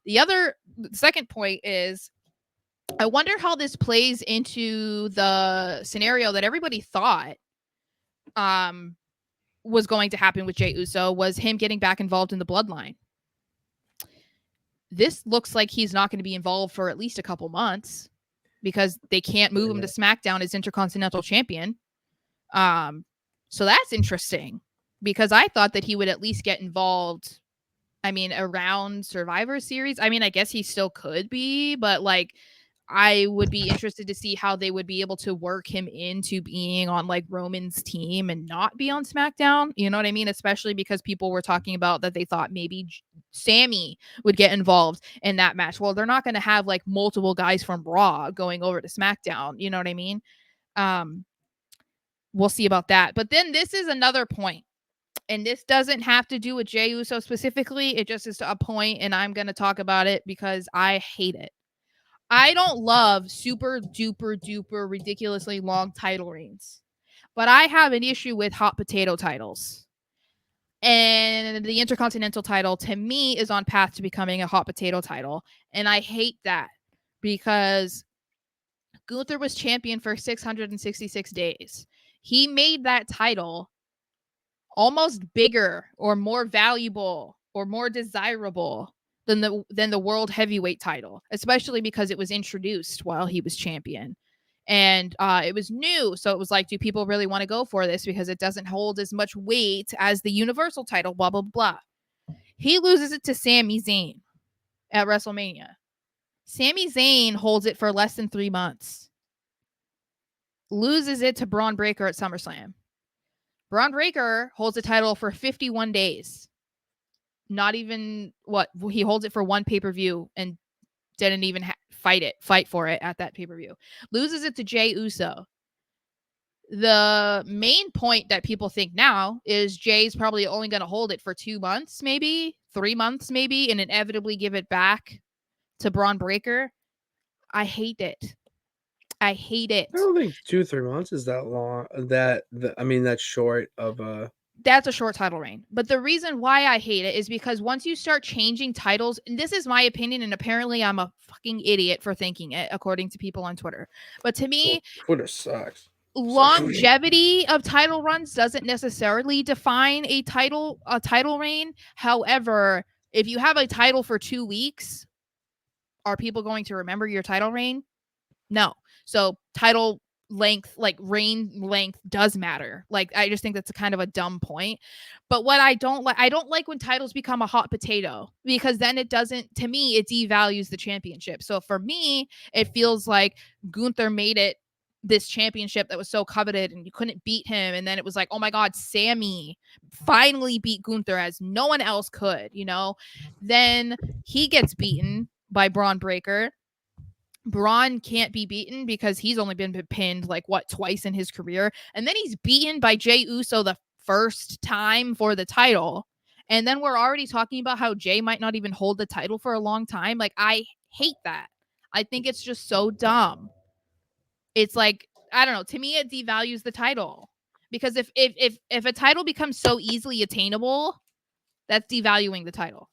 The second point is, I wonder how this plays into the scenario that everybody thought was going to happen with Jey Uso, was him getting back involved in the bloodline. This looks like he's not going to be involved for at least a couple months because they can't move him to SmackDown as Intercontinental Champion. So that's interesting because I thought that he would at least get involved, around Survivor Series. I guess he still could be, but like, I would be interested to see how they would be able to work him into being on like Roman's team and not be on SmackDown. You know what I mean? Especially because people were talking about that they thought maybe Sammy would get involved in that match. Well, they're not going to have like multiple guys from Raw going over to SmackDown. You know what I mean? We'll see about that. But then this is another point. And this doesn't have to do with Jey Uso specifically. It just is a point, and I'm going to talk about it because I hate it. I don't love super duper duper ridiculously long title reigns, but I have an issue with hot potato titles. And the Intercontinental title, to me, is on path to becoming a hot potato title. And I hate that because Gunther was champion for 666 days. He made that title almost bigger or more valuable or more desirable than the world heavyweight title, especially because it was introduced while he was champion. And it was new. So it was like, do people really want to go for this? Because it doesn't hold as much weight as the Universal title, blah, blah, blah. He loses it to Sami Zayn at WrestleMania. Sami Zayn holds it for less than 3 months. Loses it to Braun Breaker at SummerSlam. Braun Breaker holds the title for 51 days. Not even he holds it for one pay-per-view and didn't even fight for it at that pay-per-view. Loses it to Jey Uso. The main point that people think now is Jay's probably only going to hold it for 2 months, maybe 3 months, maybe, and inevitably give it back to Braun Breaker. I hate it. I don't think 2-3 months is that long. That's short of a. That's a short title reign. But the reason why I hate it is because once you start changing titles, and this is my opinion, and apparently I'm a fucking idiot for thinking it, according to people on Twitter. But to me, Twitter sucks. Longevity of title runs doesn't necessarily define a title reign. However, if you have a title for 2 weeks, are people going to remember your title reign? No. So title length, like reign length, does matter. Like, I just think that's a kind of a dumb point. But what I don't like when titles become a hot potato, because then it doesn't, to me, it devalues the championship. So for me, it feels like Gunther made it this championship that was so coveted and you couldn't beat him. And then it was like, oh my God, Sammy finally beat Gunther as no one else could, Then he gets beaten by Braun Breaker. Braun can't be beaten because he's only been pinned twice in his career. And then he's beaten by Jey Uso the first time for the title. And then we're already talking about how Jey might not even hold the title for a long time. Like, I hate that. I think it's just so dumb. It's like, I don't know. To me, it devalues the title. Because if a title becomes so easily attainable, that's devaluing the title.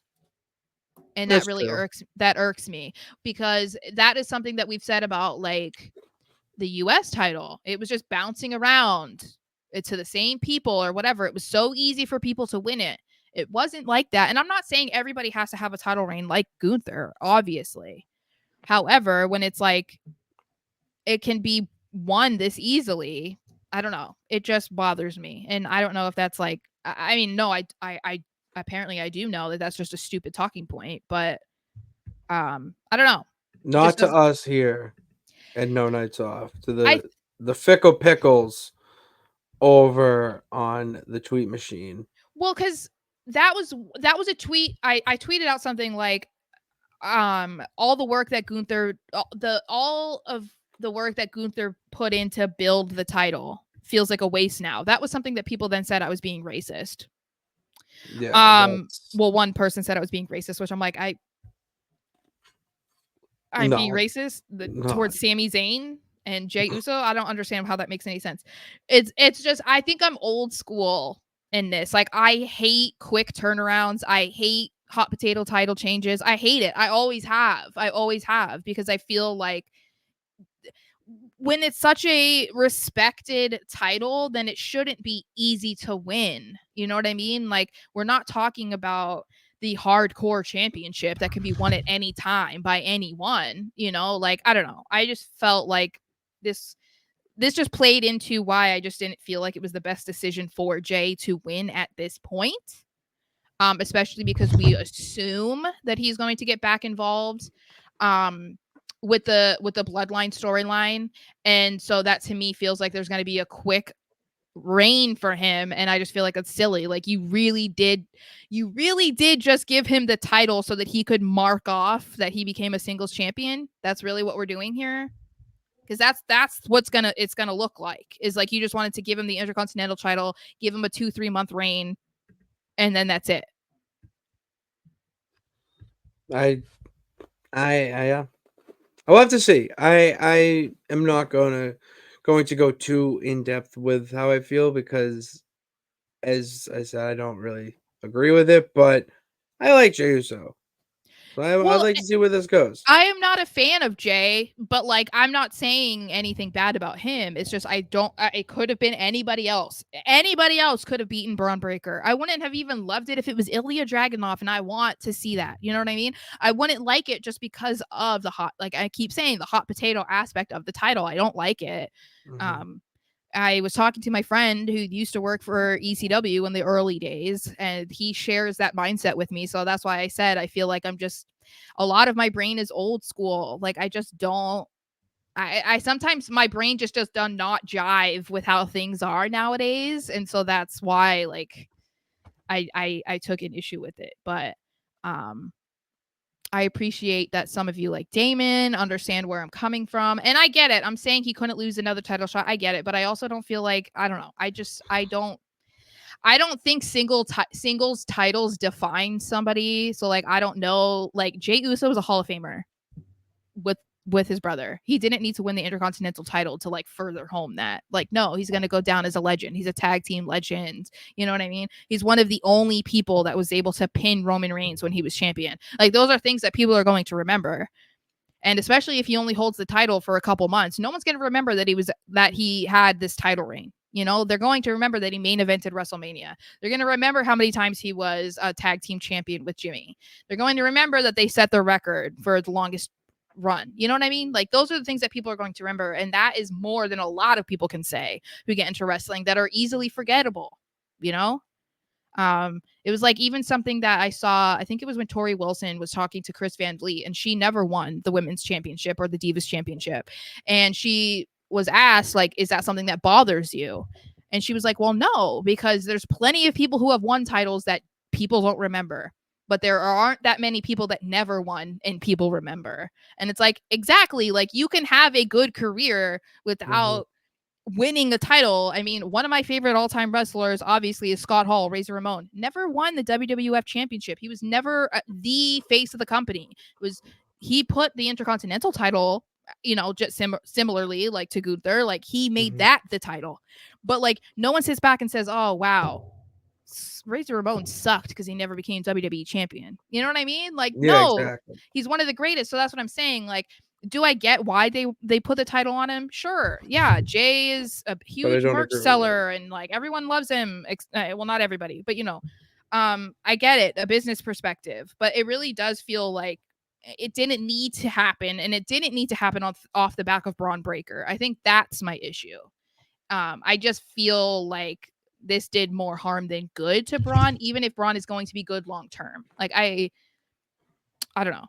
And that really irks me, because that is something that we've said about like the US title. It was just bouncing around to the same people or whatever. It was so easy for people to win it. It wasn't like that. And I'm not saying everybody has to have a title reign like Gunther, obviously. However, when it's like it can be won this easily, I don't know. It just bothers me. And I don't know if that's like, I apparently I do know that that's just a stupid talking point, but I don't know. Not to us here at No Nights Off, to the fickle pickles over on the tweet machine. Well, because that was a tweet. I tweeted out something like, all the work that Gunther, all of the work that Gunther put in to build the title feels like a waste now. That was something that people then said I was being racist. Yeah. Well, one person said I was being racist, which I'm like, I'm being racist towards Sami Zayn and Jey Uso. I don't understand how that makes any sense. It's just, I think I'm old school in this. Like, I hate quick turnarounds. I hate hot potato title changes. I hate it. I always have because I feel like when it's such a respected title, then it shouldn't be easy to win. You know what I mean? Like, we're not talking about the hardcore championship that can be won at any time by anyone, you know? Like, I don't know. I just felt like this just played into why I just didn't feel like it was the best decision for Jay to win at this point. Especially because we assume that he's going to get back involved with the bloodline storyline, and so that to me feels like there's going to be a quick reign for him, and I just feel like it's silly. Like, you really did just give him the title so that he could mark off that he became a singles champion. That's really what we're doing here, because that's what's it's gonna look like, is like you just wanted to give him the Intercontinental title, give him a 2-3 month reign, and then that's it. I'll have to see. I am not going to go too in depth with how I feel, because, as I said, I don't really agree with it, but I like Jey Uso. So I'd like to see where this goes. I am not a fan of Jay, but like, I'm not saying anything bad about him. It's just it could have been anybody else. Anybody else could have beaten Braun Breaker. I wouldn't have even loved it if it was Ilya Dragunov, and I want to see that. You know what I mean? I wouldn't like it just because of the hot, like I keep saying, the hot potato aspect of the title. I don't like it. Mm-hmm. I was talking to my friend who used to work for ECW in the early days, and he shares that mindset with me. So that's why I said I feel like a lot of my brain is old school. Like, I just don't. I sometimes my brain just does not jive with how things are nowadays, and so that's why like I took an issue with it. But I appreciate that some of you, like Damon, understand where I'm coming from. And I get it. I'm saying he couldn't lose another title shot. I get it. But I also don't feel like, I don't know. I don't think singles titles define somebody. So like, I don't know. Like, Jey Uso was a Hall of Famer with his brother. He didn't need to win the Intercontinental title to like further home that. Like, no, he's going to go down as a legend. He's a tag team legend. You know what I mean? He's one of the only people that was able to pin Roman Reigns when he was champion. Like, those are things that people are going to remember. And especially if he only holds the title for a couple months, no one's going to remember that he had this title reign. You know, they're going to remember that he main evented WrestleMania. They're going to remember how many times he was a tag team champion with Jimmy. They're going to remember that they set the record for the longest run. You know what I mean? Like, those are the things that people are going to remember. And that is more than a lot of people can say who get into wrestling, that are easily forgettable, you know? It was like even something that I saw, I think it was when Tori Wilson was talking to Chris Van Vliet, and she never won the women's championship or the Divas championship. And she was asked, like, is that something that bothers you? And she was like, well, no, because there's plenty of people who have won titles that people don't remember. But there aren't that many people that never won and people remember. And it's like, exactly, like, you can have a good career without winning the title. I mean, one of my favorite all-time wrestlers obviously is Scott Hall, Razor Ramon. Never won the WWF championship. He was never the face of the company. He put the Intercontinental title, you know, just similarly like to Gunther, like he made that the title. But like, no one sits back and says, oh wow, Razor Ramon sucked because he never became WWE champion. You know what I mean? Like, yeah, no, exactly. He's one of the greatest. So that's what I'm saying. Like, do I get why they put the title on him? Sure. Yeah. Jay is a huge merch seller and like everyone loves him. Well, not everybody, but you know, I get it, a business perspective, but it really does feel like it didn't need to happen, and it didn't need to happen off the back of Braun Breaker. I think that's my issue. I just feel like this did more harm than good to Braun, even if Braun is going to be good long term. Like, I don't know.